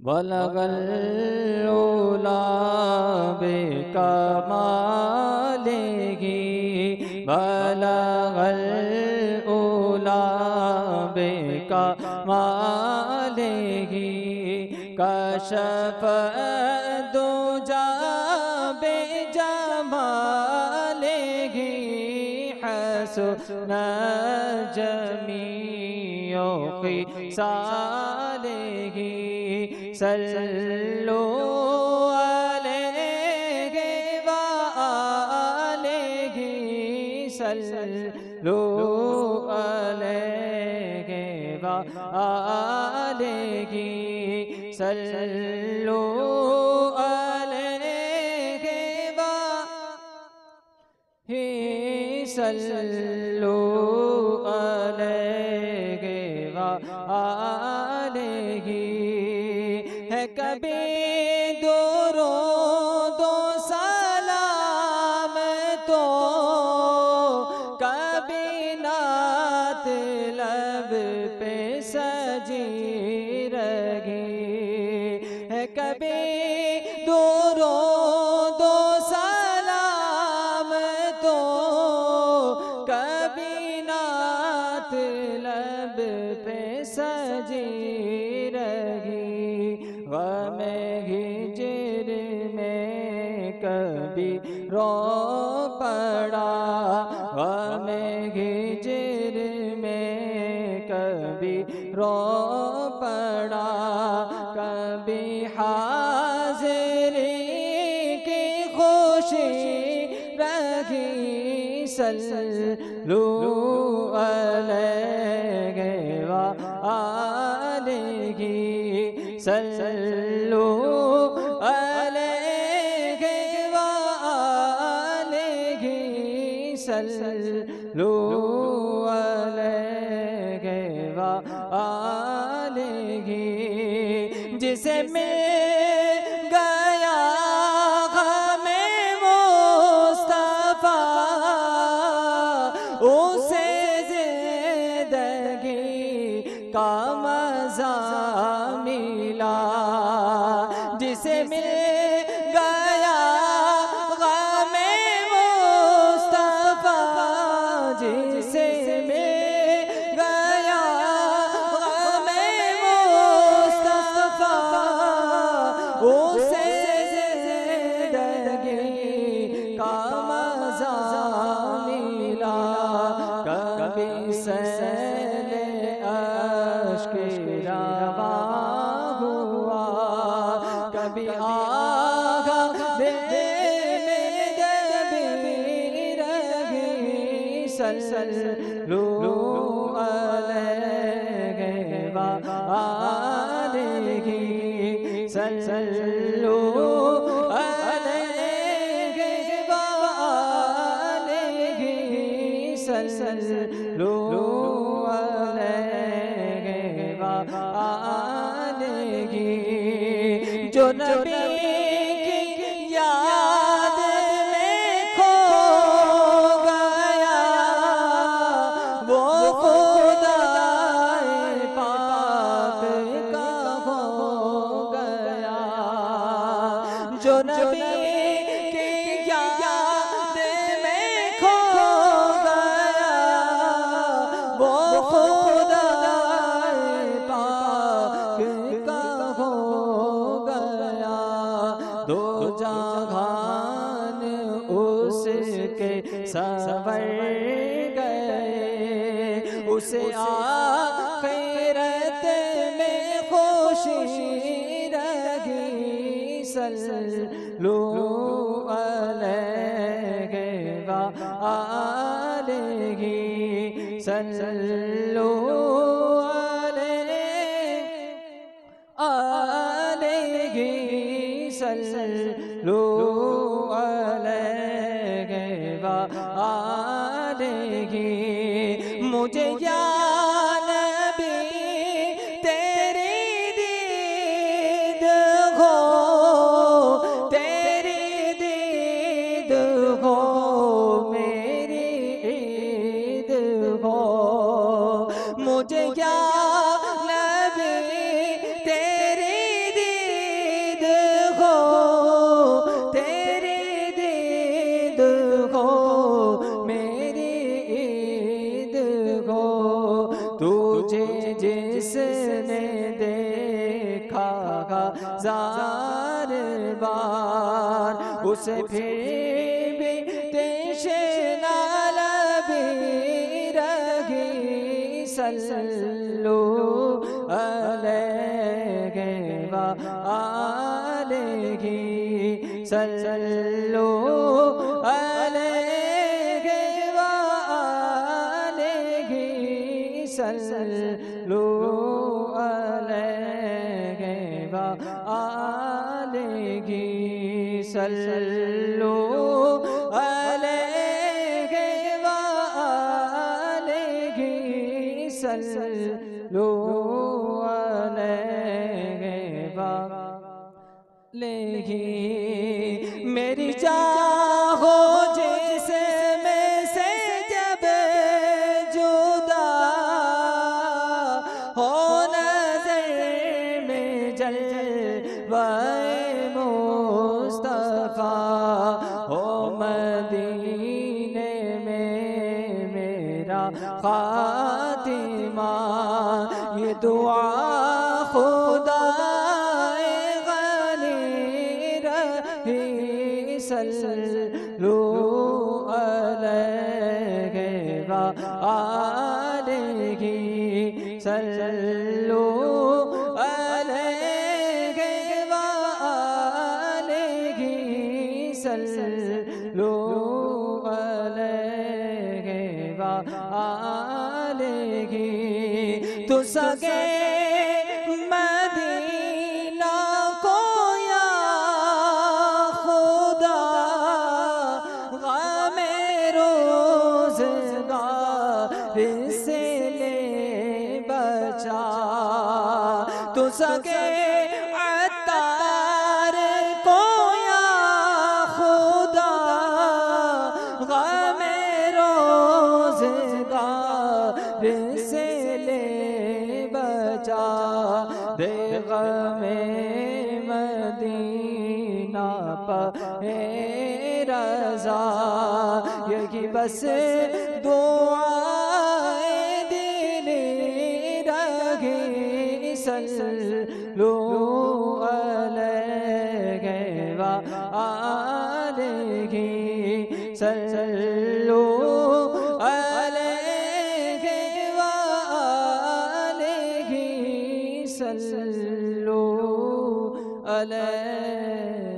बलगल उला बेकमालिही बलगल उला बेकमालिही कशफ दुजा बेजमालिही हसन जमीओ खिसालिही सल्लु अलैहि व आलिहि सल्लु अलैहि व आलिहि सल्लु अलैहि व सल्लु अलैहि व आलिहि है कभी दुरूदो सलाम तो कभी नात लब पे सजी रही है कभी दुरूदो सलाम तो कभी नात लब पे सजी गमे हिजर में कभी रो पड़ा गमे हिजर में कभी रो पड़ा कभी हाज़िरी की खुशी रही सल्लु अलैहि व आलिहि सल्लु अलैहि व आलिहि सल्लु अलैहि व आलिहि जिसे मिल गया हमें मुस्तफा उसे जिंदगी का मज़ा मिला जिसे मिल गया गमे मुस्तफा जिसे मिल गया गमे मुस्तफा उसे जिंदगी का मज़ा मिला कभी सैले अश्क रवा हुआ कभी आगा दिल में दबी रही सल्लु अलैहि व आलिहि सल्लु अलैहि व आलिहि सल्लु अलैहि व आलिहि जो नबी की याद में खो गया वो खुदाए पाक का हो गया जो नबी की याद में खो गया वो खुदाए पाक का हो गया दो जहान उसके संवर गए उसे आखिरत में खुशी रही सल्लु अलैहि व आलिहि सल्लु अलैहि सल्लु अलैहि व आलिहि मुझे या नबी तेरी दीद हो तेरी दीद हो मेरी ईद हो मुझे या नबी तेरी दीद हजार बार, उसे फिर भी तृष्णा लगी रही। सल्लल्लाहु अलैहि व आलिहि, सल्लल्लाहु अलैहि व आलिहि, सल्लल्लाहु अलैहि व आलिहि, सल्लल्लाहु अलैहि व आलिहि, सल्लल्लाहु अलैहि व आलिहि। मेरी चाहो जैसे में से जब जुदा हो, नजर में जलवाए मुस्तफा हो, मदीने में मेरा खातिमा। ये दुआ खुदा सल्लल्लाहु अलैहि व आलिहि, सल्लल्लाहु अलैहि व आलिहि, सल्लल्लाहु अलैहि व आलिहि। तू सगे मदीना को या खुदा, गमे रोज़गार से ले बचा। तू सगे अत्तार को या खुदा, गमे रोज़गार से ले बचा। दे गमे मदीना पे रज़ा, यही बस दुआए दिल रही। सल्लल्लाहु अलैहि व आलिहि, सल्लल्लाहु अलैहि व आलिहि, सल्लल्लाहु अलैहि